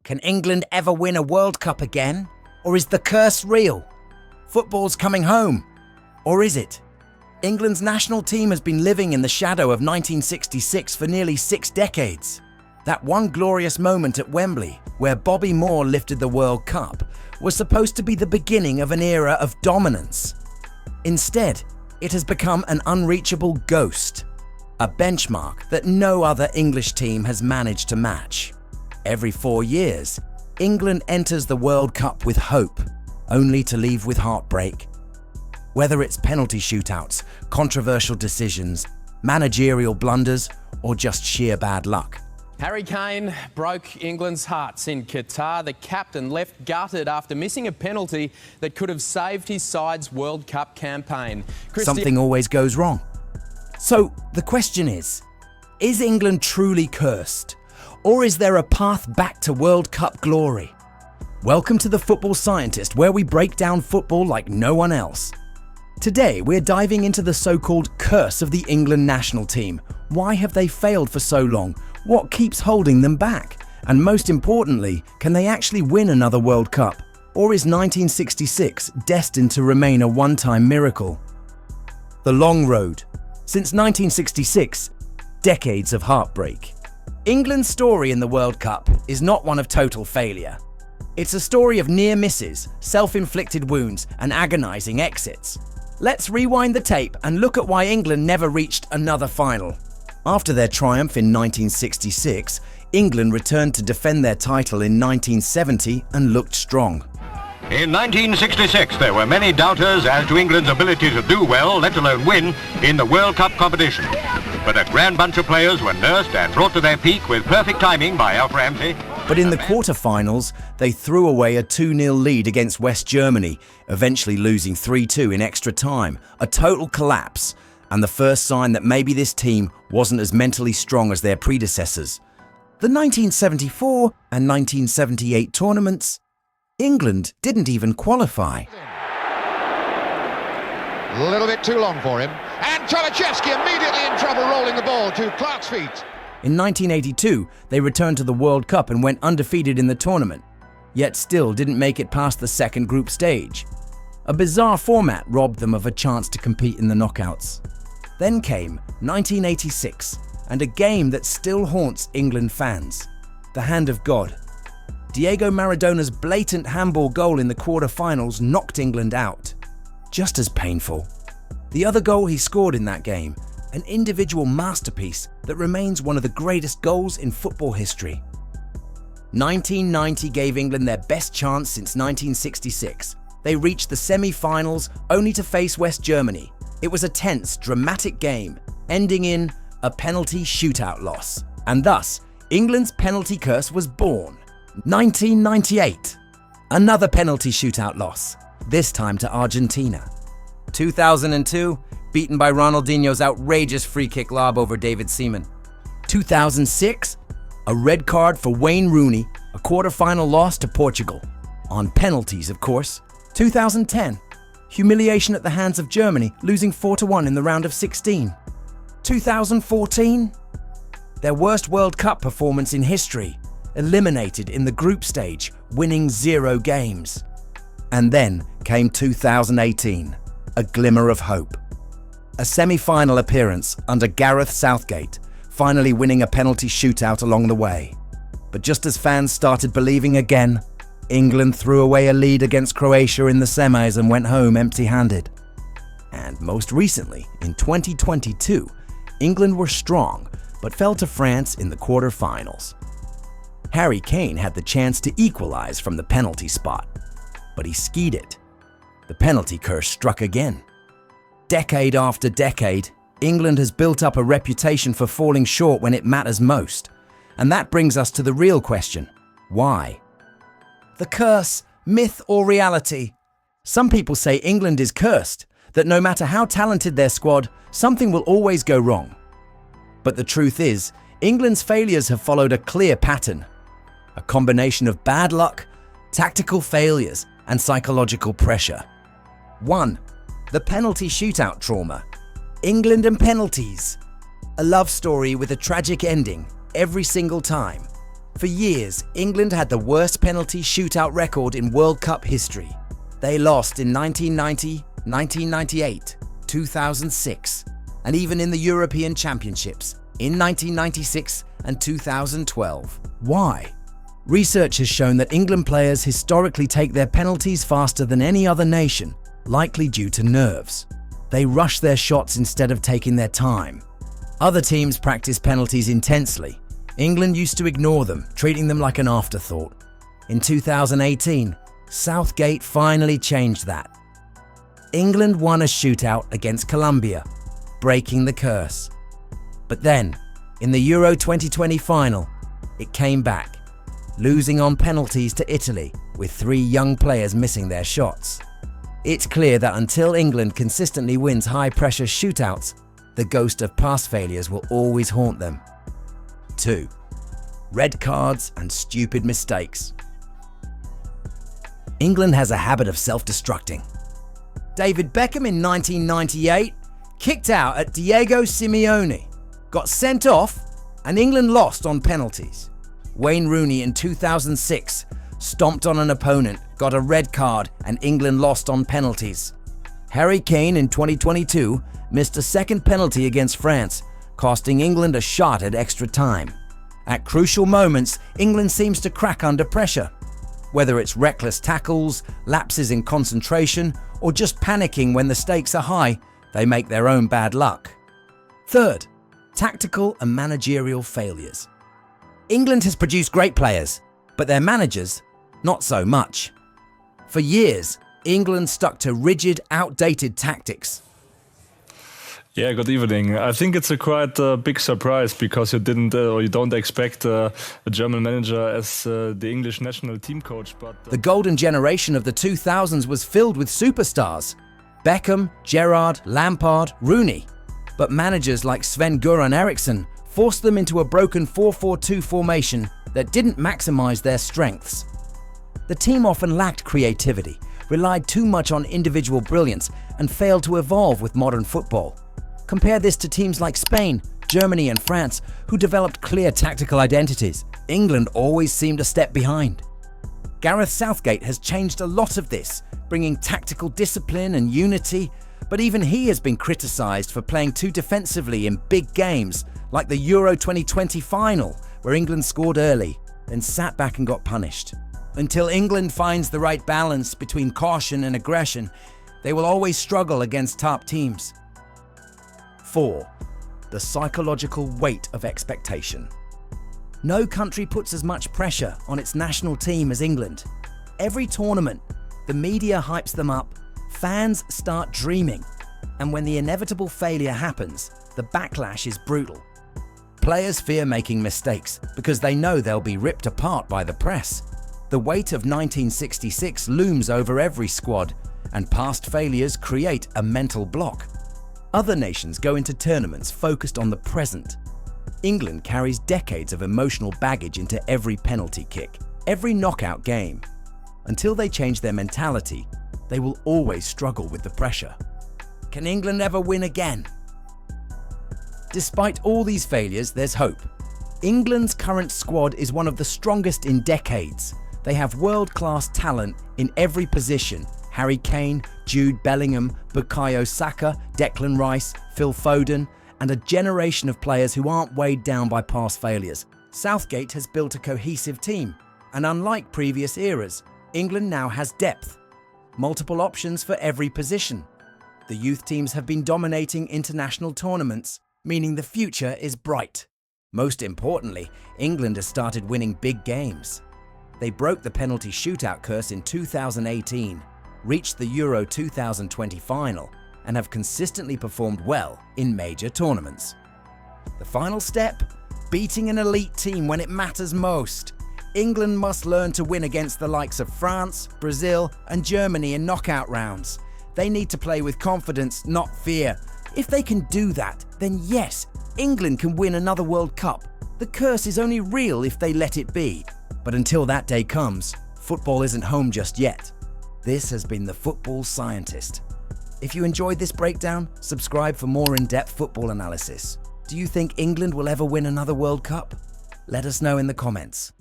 Can England ever win a World Cup again? Or is the curse real? Football's coming home. Or is it? England's national team has been living in the shadow of 1966 for nearly 6 decades. That one glorious moment at Wembley, where Bobby Moore lifted the World Cup, was supposed to be the beginning of an era of dominance. Instead, it has become an unreachable ghost, a benchmark that no other English team has managed to match. Every 4 years, England enters the World Cup with hope, only to leave with heartbreak. Whether it's penalty shootouts, controversial decisions, managerial blunders, or just sheer bad luck. Harry Kane broke England's hearts in Qatar. The captain left gutted after missing a penalty that could have saved his side's World Cup campaign. Something always goes wrong. So the question is England truly cursed? Or is there a path back to World Cup glory? Welcome to The Football Scientist, where we break down football like no one else. Today, we're diving into the so-called curse of the England national team. Why have they failed for so long? What keeps holding them back? And most importantly, can they actually win another World Cup? Or is 1966 destined to remain a one-time miracle? The long road. Since 1966, decades of heartbreak. England's story in the World Cup is not one of total failure. It's a story of near misses, self-inflicted wounds, and agonizing exits. Let's rewind the tape and look at why England never reached another final. After their triumph in 1966, England returned to defend their title in 1970 and looked strong. In 1966, there were many doubters as to England's ability to do well, let alone win, in the World Cup competition. But a grand bunch of players were nursed and brought to their peak with perfect timing by Alf Ramsey. But in the quarter-finals, they threw away a 2-0 lead against West Germany, eventually losing 3-2 in extra time, a total collapse, and the first sign that maybe this team wasn't as mentally strong as their predecessors. The 1974 and 1978 tournaments, England didn't even qualify. A little bit too long for him, and Tolachevsky immediately in trouble rolling the ball to Clark's feet. In 1982, they returned to the World Cup and went undefeated in the tournament, yet still didn't make it past the second group stage. A bizarre format robbed them of a chance to compete in the knockouts. Then came 1986, and a game that still haunts England fans, the hand of God. Diego Maradona's blatant handball goal in the quarter-finals knocked England out. Just as painful, the other goal he scored in that game, an individual masterpiece that remains one of the greatest goals in football history. 1990 gave England their best chance since 1966. They reached the semi-finals only to face West Germany. It was a tense, dramatic game, ending in a penalty shootout loss. And thus, England's penalty curse was born. 1998, another penalty shootout loss, this time to Argentina. 2002, beaten by Ronaldinho's outrageous free-kick lob over David Seaman. 2006, a red card for Wayne Rooney, a quarter-final loss to Portugal. On penalties, of course. 2010, humiliation at the hands of Germany, losing 4-1 in the round of 16. 2014, their worst World Cup performance in history, eliminated in the group stage, winning 0 games. And then came 2018, a glimmer of hope. A semi-final appearance under Gareth Southgate, finally winning a penalty shootout along the way. But just as fans started believing again, England threw away a lead against Croatia in the semis and went home empty-handed. And most recently, in 2022, England were strong, but fell to France in the quarter-finals. Harry Kane had the chance to equalize from the penalty spot, but he skied it. The penalty curse struck again. Decade after decade, England has built up a reputation for falling short when it matters most. And that brings us to the real question: why? The curse, myth or reality? Some people say England is cursed, that no matter how talented their squad, something will always go wrong. But the truth is, England's failures have followed a clear pattern. A combination of bad luck, tactical failures, and psychological pressure. 1. The penalty shootout trauma. England and penalties. A love story with a tragic ending every single time. For years, England had the worst penalty shootout record in World Cup history. They lost in 1990, 1998, 2006, and even in the European Championships in 1996 and 2012. Why? Research has shown that England players historically take their penalties faster than any other nation, likely due to nerves. They rush their shots instead of taking their time. Other teams practice penalties intensely. England used to ignore them, treating them like an afterthought. In 2018, Southgate finally changed that. England won a shootout against Colombia, breaking the curse. But then, in the Euro 2020 final, it came back, losing on penalties to Italy, with 3 young players missing their shots. It's clear that until England consistently wins high-pressure shootouts, the ghost of past failures will always haunt them. 2. Red cards and stupid mistakes. England has a habit of self-destructing. David Beckham in 1998 kicked out at Diego Simeone, got sent off, and England lost on penalties. Wayne Rooney in 2006 stomped on an opponent, got a red card, and England lost on penalties. Harry Kane in 2022 missed a second penalty against France, costing England a shot at extra time. At crucial moments, England seems to crack under pressure. Whether it's reckless tackles, lapses in concentration, or just panicking when the stakes are high, they make their own bad luck. 3. Tactical and managerial failures. England has produced great players, but their managers, not so much. For years, England stuck to rigid, outdated tactics. Yeah, good evening. I think it's a quite big surprise because you didn't or you don't expect a German manager as the English national team coach. But The golden generation of the 2000s was filled with superstars: Beckham, Gerrard, Lampard, Rooney. But managers like Sven-Göran Eriksson forced them into a broken 4-4-2 formation that didn't maximize their strengths. The team often lacked creativity, relied too much on individual brilliance, and failed to evolve with modern football. Compare this to teams like Spain, Germany, and France, who developed clear tactical identities. England always seemed a step behind. Gareth Southgate has changed a lot of this, bringing tactical discipline and unity, but even he has been criticised for playing too defensively in big games, like the Euro 2020 final, where England scored early, then sat back and got punished. Until England finds the right balance between caution and aggression, they will always struggle against top teams. 4. The psychological weight of expectation. No country puts as much pressure on its national team as England. Every tournament, the media hypes them up, fans start dreaming, and when the inevitable failure happens, the backlash is brutal. Players fear making mistakes because they know they'll be ripped apart by the press. The weight of 1966 looms over every squad, and past failures create a mental block. Other nations go into tournaments focused on the present. England carries decades of emotional baggage into every penalty kick, every knockout game. Until they change their mentality, they will always struggle with the pressure. Can England ever win again? Despite all these failures, there's hope. England's current squad is one of the strongest in decades. They have world-class talent in every position: Harry Kane, Jude Bellingham, Bukayo Saka, Declan Rice, Phil Foden, and a generation of players who aren't weighed down by past failures. Southgate has built a cohesive team, and unlike previous eras, England now has depth, multiple options for every position. The youth teams have been dominating international tournaments, meaning the future is bright. Most importantly, England has started winning big games. They broke the penalty shootout curse in 2018, reached the Euro 2020 final, and have consistently performed well in major tournaments. The final step? Beating an elite team when it matters most. England must learn to win against the likes of France, Brazil, and Germany in knockout rounds. They need to play with confidence, not fear. If they can do that, then yes, England can win another World Cup. The curse is only real if they let it be. But until that day comes, football isn't home just yet. This has been The Football Scientist. If you enjoyed this breakdown, subscribe for more in-depth football analysis. Do you think England will ever win another World Cup? Let us know in the comments.